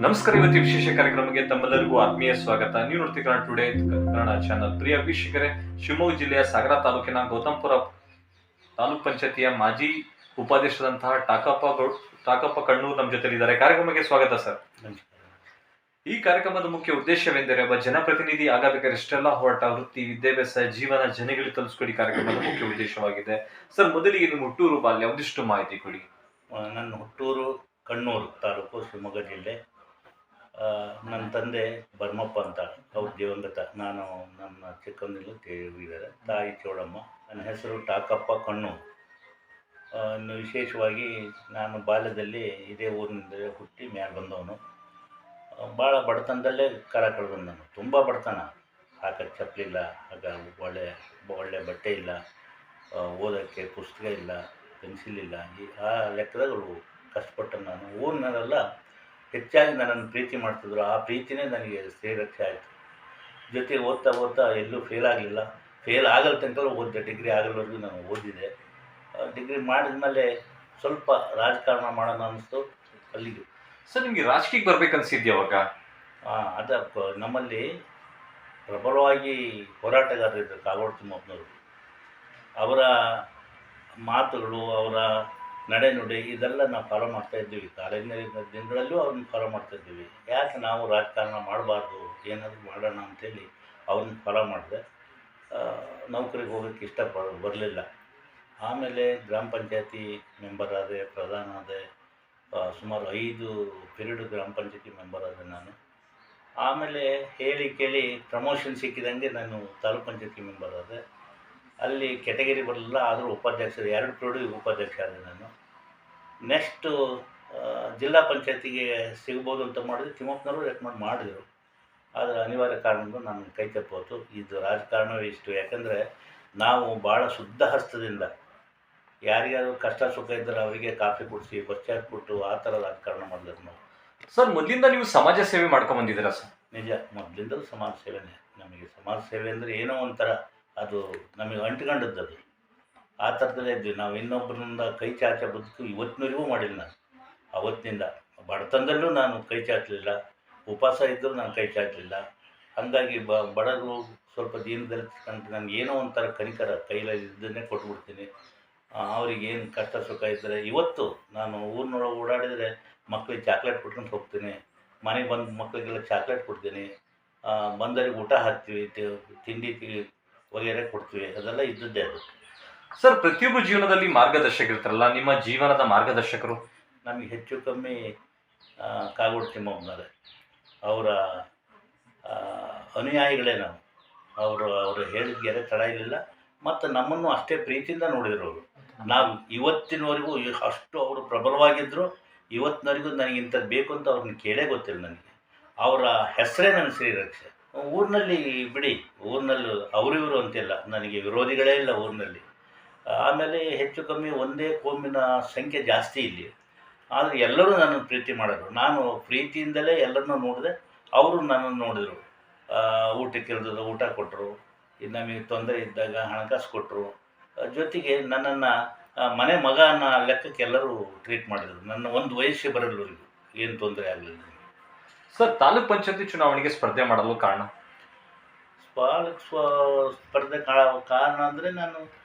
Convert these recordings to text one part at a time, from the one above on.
ನಮಸ್ಕಾರ. ಇವತ್ತು ವಿಶೇಷ ಕಾರ್ಯಕ್ರಮಕ್ಕೆ ತಮ್ಮೆಲ್ಲರಿಗೂ ಆತ್ಮೀಯ ಸ್ವಾಗತ. ನೀವು ನೋಡ್ತೀರಾ ಟುಡೇ ಕನ್ನಡ ಚಾನಲ್. ಪ್ರಿಯ ವೀಕ್ಷಕರೇ, ಶಿವಮೊಗ್ಗ ಜಿಲ್ಲೆಯ ಸಾಗರ ತಾಲೂಕಿನ ಗೌತಮ್ಪುರ ತಾಲೂಕ್ ಪಂಚಾಯತಿಯ ಮಾಜಿ ಉಪಾಧ್ಯಕ್ಷರಾದಂತಹ ಟಾಕಪ್ಪ ಕಣ್ಣೂರ್ ನಮ್ಮ ಜೊತೆಲಿದ್ದಾರೆ. ಕಾರ್ಯಕ್ರಮಕ್ಕೆ ಸ್ವಾಗತ ಸರ್. ಈ ಕಾರ್ಯಕ್ರಮದ ಮುಖ್ಯ ಉದ್ದೇಶವೆಂದರೆ ಒಬ್ಬ ಜನಪ್ರತಿನಿಧಿ ಆಗಬೇಕಾದ್ರೆ ಇಷ್ಟೆಲ್ಲ ಹೋರಾಟ, ವೃತ್ತಿ, ವಿದ್ಯಾಭ್ಯಾಸ, ಜೀವನ ಜನಗಳಿಗೆ ತಲುಪಿಸ್ಕೊಡಿ ಕಾರ್ಯಕ್ರಮದ ಮುಖ್ಯ ಉದ್ದೇಶವಾಗಿದೆ. ಸರ್, ಮೊದಲಿಗೆ ನಿಮ್ಮ ಹುಟ್ಟೂರು ಬಾಲ್ಯ ಒಂದಿಷ್ಟು ಮಾಹಿತಿ ಕೊಡಿ. ನನ್ನ ಹುಟ್ಟೂರು ಕಣ್ಣೂರು ತಾಲೂಕು, ಶಿವಮೊಗ್ಗ ಜಿಲ್ಲೆ. ನನ್ನ ತಂದೆ ಬರ್ಮಪ್ಪ ಅಂತ, ಅವ್ರು ದಿವಂಗತ. ನಾನು ನನ್ನ ಚಿಕ್ಕಂದಿಲು ಹೋಗಿದ್ದಾರೆ. ತಾಯಿ ಚೌಡಮ್ಮ. ನನ್ನ ಹೆಸರು ಟಾಕಪ್ಪ ಕಣ್ಣೂರು. ಇನ್ನು ವಿಶೇಷವಾಗಿ ನಾನು ಬಾಲ್ಯದಲ್ಲಿ ಇದೇ ಊರಿನಿಂದ ಹುಟ್ಟಿ ಮೇಲೆ ಬಂದವನು. ಭಾಳ ಬಡತನದಲ್ಲೇ ಕಾಲ ಕಳೆದನು ನಾನು. ತುಂಬ ಬಡತನ. ಹಾಕಕ್ಕೆ ಚಪ್ಪಲಿಲ್ಲ, ಆಗ ಒಳ್ಳೆ ಬಟ್ಟೆ ಇಲ್ಲ, ಓದೋಕ್ಕೆ ಪುಸ್ತಕ ಇಲ್ಲ, ಪೆನ್ಸಿಲ್ ಇಲ್ಲ. ಆ ಲೆಕ್ಕದಾಗಲು ಕಷ್ಟಪಟ್ಟ ನಾನು. ಊರಿನವರೆಲ್ಲ ಹೆಚ್ಚಾಗಿ ನನ್ನನ್ನು ಪ್ರೀತಿ ಮಾಡ್ತಿದ್ರು. ಆ ಪ್ರೀತಿನೇ ನನಗೆ ಶ್ರೀರಕ್ಷೆ ಆಯಿತು. ಜೊತೆಗೆ ಓದ್ತಾ ಎಲ್ಲೂ ಫೇಲ್ ಆಗಲಿಲ್ಲ. ಫೇಲ್ ಆಗಲ್ ತನಕ ಓದಿದೆ. ಡಿಗ್ರಿ ಆಗಲ್ವರೆಗೂ ನಾನು ಓದಿದೆ. ಡಿಗ್ರಿ ಮಾಡಿದ್ಮೇಲೆ ಸ್ವಲ್ಪ ರಾಜಕಾರಣ ಮಾಡೋಣ ಅನ್ನಿಸ್ತು. ಅಲ್ಲಿಗೆ ಸರ್, ನಿಮಗೆ ರಾಜಕೀಯಕ್ಕೆ ಬರ್ಬೇಕನ್ಸಿದ್ಯಾ ಅವಾಗ? ನಮ್ಮಲ್ಲಿ ಪ್ರಬಲವಾಗಿ ಹೋರಾಟಗಾರರಿದ್ದರು ಕಾಗೋಡು ತಿಮ್ಮಪ್ಪನವರು. ಅವರ ಮಾತುಗಳು, ಅವರ ನಡೆನುಡಿ ಇದೆಲ್ಲ ನಾವು ಫಾಲೋ ಮಾಡ್ತಾಯಿದ್ದೀವಿ. ಕಾಲೇಜಿನ ದಿನಗಳಲ್ಲೂ ಅವ್ರನ್ನ ಫಾಲೋ ಮಾಡ್ತಾಯಿದ್ದೀವಿ. ಯಾಕೆ ನಾವು ರಾಜಕಾರಣ ಮಾಡಬಾರ್ದು, ಏನಾದರೂ ಮಾಡೋಣ ಅಂಥೇಳಿ ಅವ್ರನ್ನ ಫಾಲೋ ಮಾಡಿದೆ. ನೌಕರಿಗೆ ಹೋಗೋಕ್ಕೆ ಬರಲಿಲ್ಲ. ಆಮೇಲೆ ಗ್ರಾಮ ಪಂಚಾಯತಿ ಮೆಂಬರ್ ಆದೆ, ಪ್ರಧಾನ ಆದೆ. ಸುಮಾರು 5 ಪೀರಿಯಡ್ ಗ್ರಾಮ ಪಂಚಾಯತಿ ಮೆಂಬರ್ ಆದೆ ನಾನು. ಆಮೇಲೆ ಹೇಳಿ ಕೇಳಿ ಪ್ರಮೋಷನ್ ಸಿಕ್ಕಿದಂಗೆ ನಾನು ತಾಲೂಕ್ ಪಂಚಾಯತಿ ಮೆಂಬರ್ ಆದೆ. ಅಲ್ಲಿ ಕೆಟಗರಿ ಬರಲಿಲ್ಲ, ಆದರೂ ಉಪಾಧ್ಯಕ್ಷರು 2 ಪೀರಿಯಡ್ ಉಪಾಧ್ಯಕ್ಷ ಆದೆ ನಾನು. ನೆಕ್ಸ್ಟು ಜಿಲ್ಲಾ ಪಂಚಾಯತಿಗೆ ಸಿಗ್ಬೋದು ಅಂತ ಮಾಡಿದ್ರೆ ತಿಮ್ಮಪ್ಪನವರು ರೆಕಮೆಂಡ್ ಮಾಡಿದರು. ಆದರೆ ಅನಿವಾರ್ಯ ಕಾರಣದಿಂದ ನಾನು ಕೈ ತಪ್ಪೋತು. ಇದು ರಾಜಕಾರಣವೇ ಇಷ್ಟು. ಯಾಕಂದರೆ ನಾವು ಭಾಳ ಶುದ್ಧ ಹಸ್ತದಿಂದ ಯಾರಿಗಾದ್ರು ಕಷ್ಟ ಸುಖ ಇದ್ದರೆ ಅವರಿಗೆ ಕಾಫಿ ಕುಡಿಸಿ, ಬಸ್ ಚಾರ್ಜ್ ಕೊಟ್ಟು ಆ ಥರ ರಾಜಕಾರಣ ಮಾಡಿದ್ರು ನಾವು. ಸರ್, ಮೊದಲಿಂದ ನೀವು ಸಮಾಜ ಸೇವೆ ಮಾಡ್ಕೊಂಡು ಬಂದಿದ್ದೀರಾ ಸರ್? ನಿಜ, ಮೊದಲಿಂದಲೂ ಸಮಾಜ ಸೇವೆನೇ. ನಮಗೆ ಸಮಾಜ ಸೇವೆ ಅಂದರೆ ಏನೋ ಒಂಥರ ಅದು ನಮಗೆ ಅಂಟ್ಕೊಂಡದ್ದು. ಆ ಥರದಲ್ಲೇ ಇದ್ವಿ ನಾವು. ಇನ್ನೊಬ್ಬರಿಂದ ಕೈ ಚಾಚೋ ಬದುಕು ಇವತ್ತಿನವರೆಗೂ ಮಾಡಿಲ್ಲ ನಾನು. ಅವತ್ತಿನಿಂದ ಬಡತನದಲ್ಲೂ ನಾನು ಕೈ ಚಾಚಲಿಲ್ಲ. ಉಪವಾಸ ಇದ್ದರೂ ನಾನು ಕೈ ಚಾಚಲಿಲ್ಲ. ಹಾಗಾಗಿ ಬಡವರು ಸ್ವಲ್ಪ ದೀನದಲ್ಲಿ ಕಂಡು ನನಗೆ ಏನೋ ಒಂಥರ ಕನಿಕರ, ಕೈಯಲ್ಲಿ ಇದನ್ನೇ ಕೊಟ್ಬಿಡ್ತೀನಿ. ಅವ್ರಿಗೇನು ಕಷ್ಟ ಸುಖ ಇದ್ದರೆ ಇವತ್ತು ನಾನು ಊರಿನೊಳಗೆ ಓಡಾಡಿದರೆ ಮಕ್ಕಳಿಗೆ ಚಾಕ್ಲೇಟ್ ಕೊಟ್ಕೊಂಡು ಹೋಗ್ತೀನಿ. ಮನೆಗೆ ಬಂದು ಮಕ್ಕಳಿಗೆಲ್ಲ ಚಾಕ್ಲೇಟ್ ಕೊಡ್ತೀನಿ. ಬಂದವರಿಗೆ ಊಟ ಹಾಕ್ತೀವಿ, ತಿಂಡಿ ವಗೇರೆ ಕೊಡ್ತೀವಿ. ಅದೆಲ್ಲ ಇದ್ದದ್ದೇ ಅದು. ಸರ್, ಪ್ರತಿಯೊಬ್ಬ ಜೀವನದಲ್ಲಿ ಮಾರ್ಗದರ್ಶಕರಿರ್ತಾರಲ್ಲ, ನಿಮ್ಮ ಜೀವನದ ಮಾರ್ಗದರ್ಶಕರು? ನಮಗೆ ಹೆಚ್ಚು ಕಮ್ಮಿ ಕಾಗೋಡು ತಿಮ್ಮಪ್ಪನವರೇ. ಅವರ ಅನುಯಾಯಿಗಳೇ ನಾವು. ಅವರು ಹೇಳಿದ್ಗೆರೆ ತಡ ಇರಲಿಲ್ಲ. ಮತ್ತು ನಮ್ಮನ್ನು ಅಷ್ಟೇ ಪ್ರೀತಿಯಿಂದ ನೋಡಿದರು ಅವರು. ನಾವು ಇವತ್ತಿನವರೆಗೂ ಅಷ್ಟು ಅವರು ಪ್ರಬಲವಾಗಿದ್ದರು. ಇವತ್ತಿನವರೆಗೂ ನನಗೆ ಇಂಥದ್ದು ಬೇಕು ಅಂತ ಅವ್ರನ್ನ ಕೇಳೇ ಗೊತ್ತಿಲ್ಲ ನನಗೆ. ಅವರ ಹೆಸರೇ ನನ್ನ ಶ್ರೀರಕ್ಷೆ. ಊರಿನಲ್ಲಿ ಬಿಡಿ, ಊರಿನಲ್ಲೂ ಅವರಿವರು ಅಂತಿಲ್ಲ, ನನಗೆ ವಿರೋಧಿಗಳೇ ಇಲ್ಲ ಊರಿನಲ್ಲಿ. ಆಮೇಲೆ ಹೆಚ್ಚು ಕಮ್ಮಿ ಒಂದೇ ಕೋಮಿನ ಸಂಖ್ಯೆ ಜಾಸ್ತಿ ಇಲ್ಲಿ. ಆದರೆ ಎಲ್ಲರೂ ನನ್ನನ್ನು ಪ್ರೀತಿ ಮಾಡೋರು. ನಾನು ಪ್ರೀತಿಯಿಂದಲೇ ಎಲ್ಲರನ್ನೂ ನೋಡಿದೆ. ಅವರು ನನ್ನನ್ನು ನೋಡಿದರು. ಊಟಕ್ಕೆ ಇಳಿದ್ರು, ಊಟ ಕೊಟ್ಟರು. ನಮಗೆ ತೊಂದರೆ ಇದ್ದಾಗ ಹಣಕಾಸು ಕೊಟ್ಟರು. ಜೊತೆಗೆ ನನ್ನನ್ನು ಮನೆ ಮಗ ಅನ್ನೋ ಲೆಕ್ಕಕ್ಕೆ ಎಲ್ಲರೂ ಟ್ರೀಟ್ ಮಾಡಿದರು. ನನ್ನ ಒಂದು ವಯಸ್ಸೇ ಬರಲ್ಲವರಿಗೂ ಏನು ತೊಂದರೆ ಆಗಲಿಲ್ಲ. ಸರ್, ತಾಲೂಕ್ ಪಂಚಾಯತಿ ಚುನಾವಣೆಗೆ ಸ್ಪರ್ಧೆ ಮಾಡಲು ಕಾರಣ? ಸ್ಪರ್ಧೆ ಕಾರಣ ಅಂದರೆ ನಾನು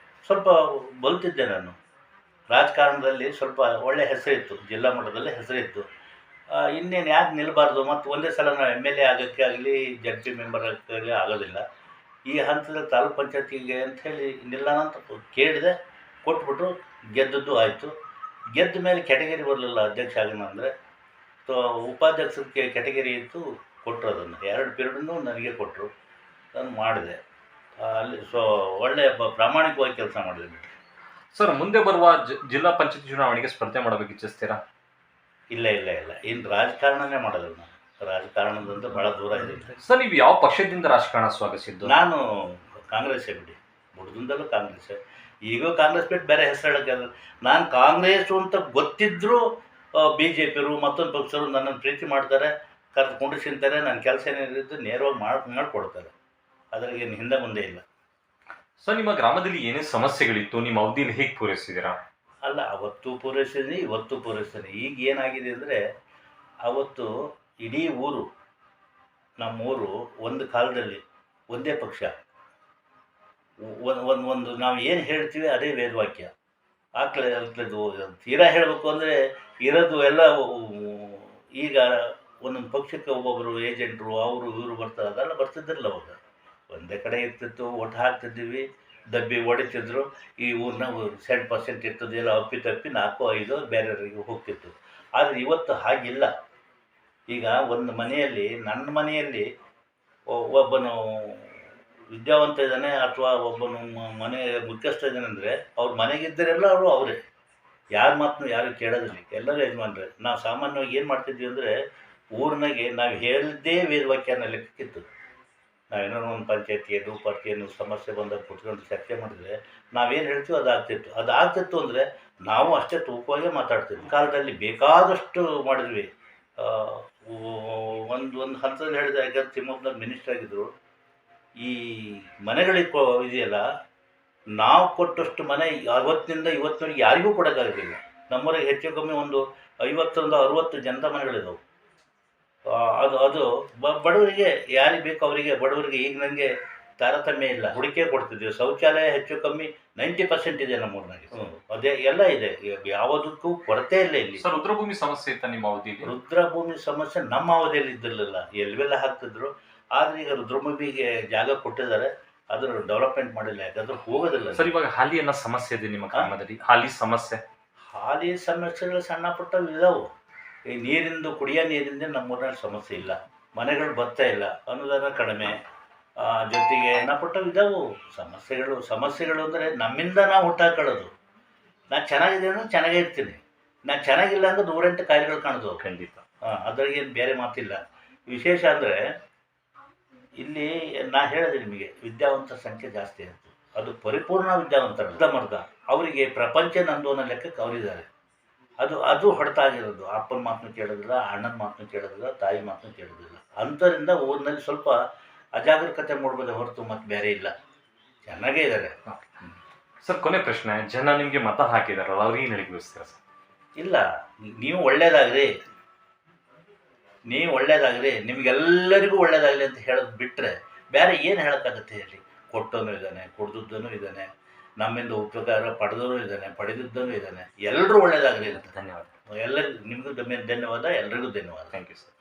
ಸ್ವಲ್ಪ ಬಲ್ತಿದ್ದೆ. ನಾನು ರಾಜಕಾರಣದಲ್ಲಿ ಸ್ವಲ್ಪ ಒಳ್ಳೆಯ ಹೆಸರಿತ್ತು, ಜಿಲ್ಲಾ ಮಟ್ಟದಲ್ಲೇ ಹೆಸರಿತ್ತು. ಇನ್ನೇನು ಯಾಕೆ ನಿಲ್ಲಬಾರ್ದು, ಮತ್ತು ಒಂದೇ ಸಲ ನಾವು MLA ಆಗೋಕ್ಕೆ ಆಗಲಿ, ZP ಮೆಂಬರ್ ಆಗೋಕ್ಕೆ ಆಗೋದಿಲ್ಲ. ಈ ಹಂತದಲ್ಲಿ ತಾಲೂಕ್ ಪಂಚಾಯತಿಗೆ ಅಂಥೇಳಿ ನಿಲ್ಲೋಣ ಅಂತ ಕೇಳಿದೆ. ಕೊಟ್ಬಿಟ್ರು. ಗೆದ್ದದ್ದು ಆಯಿತು. ಗೆದ್ದ ಮೇಲೆ ಕೆಟಗರಿ ಬರಲಿಲ್ಲ ಅಧ್ಯಕ್ಷ ಆಗೋಣ ಅಂದರೆ. ಉಪಾಧ್ಯಕ್ಷರ ಕೆಟಗರಿ ಇತ್ತು, ಕೊಟ್ಟರು ಅದನ್ನು 2 ಪೀರಿಯಡನ್ನು ನನಗೆ ಕೊಟ್ಟರು. ನಾನು ಮಾಡಿದೆ. ಅಲ್ಲಿ ಒಳ್ಳೆಯ ಪ್ರಾಮಾಣಿಕವಾಗಿ ಕೆಲಸ ಮಾಡಿದೆ ಬಿಟ್ಟರೆ. ಸರ್, ಮುಂದೆ ಬರುವ ಜಿಲ್ಲಾ ಪಂಚಾಯತ್ ಚುನಾವಣೆಗೆ ಸ್ಪರ್ಧೆ ಮಾಡಬೇಕು ಇಚ್ಛಿಸ್ತೀರಾ? ಇಲ್ಲ ಇಲ್ಲ ಇಲ್ಲ, ಇನ್ನು ರಾಜಕಾರಣನೇ ಮಾಡೋದಿಲ್ಲ ನಾನು. ರಾಜಕಾರಣದಂತ ಭಾಳ ದೂರ ಇದೆ. ಸರ್, ನೀವು ಯಾವ ಪಕ್ಷದಿಂದ ರಾಜಕಾರಣ ಸ್ವಾಗತಿಸಿದ್ದು? ನಾನು ಕಾಂಗ್ರೆಸ್ಸೇ ಬಿಡಿ, ಬುಡದಿಂದಲೂ ಕಾಂಗ್ರೆಸ್ಸೇ. ಈಗೂ ಕಾಂಗ್ರೆಸ್ ಬಿಟ್ಟು ಬೇರೆ ಹೆಸರು ಹೇಳೋಕ್ಕಾಗಲ್ಲ. ನಾನು ಕಾಂಗ್ರೆಸ್ಸು ಅಂತ ಗೊತ್ತಿದ್ದರೂ BJPಯವರು ಮತ್ತೊಂದು ಪಕ್ಷರು ನನ್ನನ್ನು ಪ್ರೀತಿ ಮಾಡ್ತಾರೆ, ಕರೆದುಕೊಂಡು ತಿಂತಾರೆ. ನನ್ನ ಕೆಲಸ ಏನಿದ್ದು ನೇರವಾಗಿ ಮಾಡಿಕೊಡ್ತಾರೆ. ಅದ್ರಾಗೇನು ಹಿಂದೆ ಮುಂದೆ ಇಲ್ಲ. ಸರ್, ನಿಮ್ಮ ಗ್ರಾಮದಲ್ಲಿ ಏನೇ ಸಮಸ್ಯೆಗಳಿತ್ತು, ನಿಮ್ಮ ಅವಧಿಯಲ್ಲಿ ಹೇಗೆ ಪೂರೈಸಿದ್ದೀರಾ? ಅಲ್ಲ, ಅವತ್ತು ಪೂರೈಸಿದ್ದೀನಿ, ಇವತ್ತು ಪೂರೈಸ್ತೀನಿ. ಈಗ ಏನಾಗಿದೆ ಅಂದರೆ, ಅವತ್ತು ಇಡೀ ಊರು, ನಮ್ಮೂರು ಒಂದು ಕಾಲದಲ್ಲಿ ಒಂದೇ ಪಕ್ಷ, ಒಂದು ನಾವು ಏನು ಹೇಳ್ತೀವಿ ಅದೇ ವೇದವಾಕ್ಯ. ಆಗ್ತದ್ದು ತೀರಾ ಹೇಳಬೇಕು ಅಂದರೆ ಇರೋದು ಎಲ್ಲ. ಈಗ ಒಂದೊಂದು ಪಕ್ಷಕ್ಕೆ ಒಬ್ಬೊಬ್ಬರು ಏಜೆಂಟ್ರು ಅವರು ಇವರು ಬರ್ತಾರೆ, ಅದೆಲ್ಲ ಬರ್ತಿದ್ದಿರಲ್ಲ. ಅವಾಗ ಒಂದೇ ಕಡೆ ಇರ್ತಿತ್ತು, ಒಟ್ಟು ಹಾಕ್ತಿದ್ದೀವಿ, ಡಬ್ಬಿ ಹೊಡಿತಿದ್ರು. ಈ ಊರಿನ 7% ಇರ್ತದೆ, ಎಲ್ಲ ಅಪ್ಪಿತಪ್ಪಿ 4-5 ಬೇರೆಯವರಿಗೆ ಹೋಗ್ತಿತ್ತು. ಆದರೆ ಇವತ್ತು ಹಾಗಿಲ್ಲ. ಈಗ ಒಂದು ಮನೆಯಲ್ಲಿ, ನನ್ನ ಮನೆಯಲ್ಲಿ ಒಬ್ಬನು ವಿದ್ಯಾವಂತ ಇದ್ದಾನೆ ಅಥವಾ ಒಬ್ಬನು ಮನೆ ಮುಖ್ಯಸ್ಥ ಇದ್ದಾನೆ ಅಂದರೆ, ಅವ್ರ ಮನೆಗಿದ್ದರೆಲ್ಲ ಅವರೇ. ಯಾರ ಮಾತನ್ನು ಯಾರು ಕೇಳೋದಿಲ್ಲ, ಎಲ್ಲರೂ ಯಜಮಾನ್ರೆ. ನಾವು ಸಾಮಾನ್ಯವಾಗಿ ಏನು ಮಾಡ್ತಿದ್ವಿ ಅಂದರೆ, ಊರಿನಾಗೆ ನಾವು ಹೇಳಿದ್ದೇ ವೇದವಾಕ್ಯನ ಲೆಕ್ಕಕ್ಕಿತ್ತು. ನಾವೇನೋ ಒಂದು ಪಂಚಾಯತಿಯನ್ನು ಪಾರ್ಟಿಯನ್ನು ಸಮಸ್ಯೆ ಬಂದಾಗ ಕುತ್ಕೊಂಡು ಚರ್ಚೆ ಮಾಡಿದರೆ ನಾವೇನು ಹೇಳ್ತೀವಿ ಅದು ಆಗ್ತಿತ್ತು ಅಂದರೆ ನಾವು ಅಷ್ಟೇ ತೂಕವಾಗೇ ಮಾತಾಡ್ತಿದ್ವಿ. ಕಾಲದಲ್ಲಿ ಬೇಕಾದಷ್ಟು ಮಾಡಿದ್ವಿ. ಒಂದು ಹಂತದಲ್ಲಿ ಹೇಳಿದ್ರೆ, ಯಾಕಂದ್ರೆ ತಿಮ್ಮಪ್ಪನವ್ರು ಮಿನಿಸ್ಟರ್ ಆಗಿದ್ದರು. ಈ ಮನೆಗಳಿಗೆ ಇದೆಯಲ್ಲ, ನಾವು ಕೊಟ್ಟಷ್ಟು ಮನೆ ಅವತ್ತಿನಿಂದ ಇವತ್ತಿನವರೆಗೆ ಯಾರಿಗೂ ಕೊಡೋಕ್ಕಾಗಲಿಲ್ಲ. ನಮ್ಮೂರಿಗೆ ಹೆಚ್ಚು ಕಮ್ಮಿ ಒಂದು 50-60 ಜನತಾ ಮನೆಗಳಿದಾವೆ. ಅದು ಬಡವರಿಗೆ ಯಾರಿಗೆ ಬೇಕು ಅವರಿಗೆ, ಬಡವರಿಗೆ. ಈಗ ನನಗೆ ತಾರತಮ್ಯ ಇಲ್ಲ, ಹುಡುಕೆ ಕೊಡ್ತಿದ್ವಿ. ಶೌಚಾಲಯ ಹೆಚ್ಚು ಕಮ್ಮಿ 90% ಇದೆ ನಮ್ಮೂರಿನಾಗೆ. ಅದೇ ಎಲ್ಲ ಇದೆ, ಯಾವುದಕ್ಕೂ ಕೊರತೆ ಇಲ್ಲ ಇಲ್ಲಿ. ಸರ್, ರುದ್ರಭೂಮಿ ಸಮಸ್ಯೆ ಇತ್ತ ನಿಮ್ಮ ಅವಧಿಯಲ್ಲಿ? ರುದ್ರಭೂಮಿ ಸಮಸ್ಯೆ ನಮ್ಮ ಅವಧಿಯಲ್ಲಿ ಇದ್ದಿರಲಿಲ್ಲ, ಎಲ್ಲೆಲ್ಲ ಹಾಕ್ತಿದ್ರು. ಆದರೆ ಈಗ ರುದ್ರಭೂಮಿಗೆ ಜಾಗ ಕೊಟ್ಟಿದ್ದಾರೆ, ಅದರ ಡೆವಲಪ್ಮೆಂಟ್ ಮಾಡಿಲ್ಲ, ಯಾಕಂದ್ರೆ ಹೋಗೋದಿಲ್ಲ. ಸರ್, ಇವಾಗ ಹಾಲಿ ಅನ್ನೋ ಸಮಸ್ಯೆ ಇದೆ ನಿಮ್ಮ ಗ್ರಾಮದಲ್ಲಿ? ಹಾಲಿ ಸಮಸ್ಯೆಗಳು ಸಣ್ಣ ಪುಟ್ಟ ಇದಾವೆ. ಈ ನೀರಿಂದು, ಕುಡಿಯೋ ನೀರಿಂದ ನಮ್ಮೂರಿನಲ್ಲಿ ಸಮಸ್ಯೆ ಇಲ್ಲ. ಮನೆಗಳು ಬರ್ತಾ ಇಲ್ಲ, ಅನುದಾನ ಕಡಿಮೆ, ಜೊತೆಗೆ ಸಣ್ಣ ಪುಟ್ಟ ಇದಾವೆ ಸಮಸ್ಯೆಗಳು ಅಂದರೆ ನಮ್ಮಿಂದ ನಾವು ಹುಟ್ಟಾಕೊಳ್ಳೋದು. ನಾನು ಚೆನ್ನಾಗಿದೆ ಅಂದರೆ ಚೆನ್ನಾಗೇ ಇರ್ತೀನಿ, ನಾನು ಚೆನ್ನಾಗಿಲ್ಲ ಅಂದ್ರೆ 108 ಕಾಯಿಲೆಗಳು ಕಾಣೋದು. ಖಂಡಿತ. ಅದ್ರಾಗೇನು ಬೇರೆ ಮಾತಿಲ್ಲ. ವಿಶೇಷ ಅಂದರೆ ಇಲ್ಲಿ ನಾ ಹೇಳಿದೆ ನಿಮಗೆ, ವಿದ್ಯಾವಂತರ ಸಂಖ್ಯೆ ಜಾಸ್ತಿ ಆಯಿತು. ಅದು ಪರಿಪೂರ್ಣ ವಿದ್ಯಾವಂತರ ಅರ್ಧಮರ್ಧ. ಅವರಿಗೆ ಪ್ರಪಂಚ ನಂದು ಅನ್ನೋ ಲೆಕ್ಕಕ್ಕೆ ಅವರಿದ್ದಾರೆ. ಅದು ಹೊಡೆತ ಆಗಿರೋದು. ಅಪ್ಪನ ಮಾತನ್ನು ಕೇಳೋದಿಲ್ಲ, ಅಣ್ಣನ ಮಾತನ್ನು ಕೇಳೋದಿಲ್ಲ, ತಾಯಿ ಮಾತನ್ನು ಕೇಳೋದಿಲ್ಲ. ಅಂಥದ್ರಿಂದ ಊರಿನಲ್ಲಿ ಸ್ವಲ್ಪ ಅಜಾಗರೂಕತೆ ಮೂಡ್ಬೋದೇ ಹೊರತು ಮತ್ತೆ ಬೇರೆ ಇಲ್ಲ. ಚೆನ್ನಾಗೇ ಇದ್ದಾರೆ. ಸರ್, ಕೊನೆ ಪ್ರಶ್ನೆ, ಜನ ನಿಮಗೆ ಮತ ಹಾಕಿದಾರಲ್ಲ, ಅವ್ರಿಗೆ ಏನು ಹೇಳಿ ಬಯಸ್ತೀರಾ ಸರ್? ಇಲ್ಲ, ನೀವು ಒಳ್ಳೇದಾಗ್ರಿ, ನಿಮಗೆಲ್ಲರಿಗೂ ಒಳ್ಳೇದಾಗಲಿ ಅಂತ ಹೇಳೋದು ಬಿಟ್ಟರೆ ಬೇರೆ ಏನು ಹೇಳೋಕ್ಕಾಗತ್ತೆ ಹೇಳಿ? ಕೊಟ್ಟವನು ಇದ್ದಾನೆ, ಕೊಡ್ದಿದ್ದನು ಇದ್ದಾನೆ, ನಮ್ಮಿಂದ ಉಪಕಾರ ಪಡೆದವನು ಇದ್ದಾನೆ, ಪಡೆದಿದ್ದನು ಇದ್ದಾನೆ. ಎಲ್ಲರೂ ಒಳ್ಳೇದಾಗಲಿ ಅಂತ. ಧನ್ಯವಾದ. ಎಲ್ಲರಿಗೂ, ನಿಮಗೂ ಧನ್ಯವಾದ, ಎಲ್ಲರಿಗೂ ಧನ್ಯವಾದ. Thank you sir.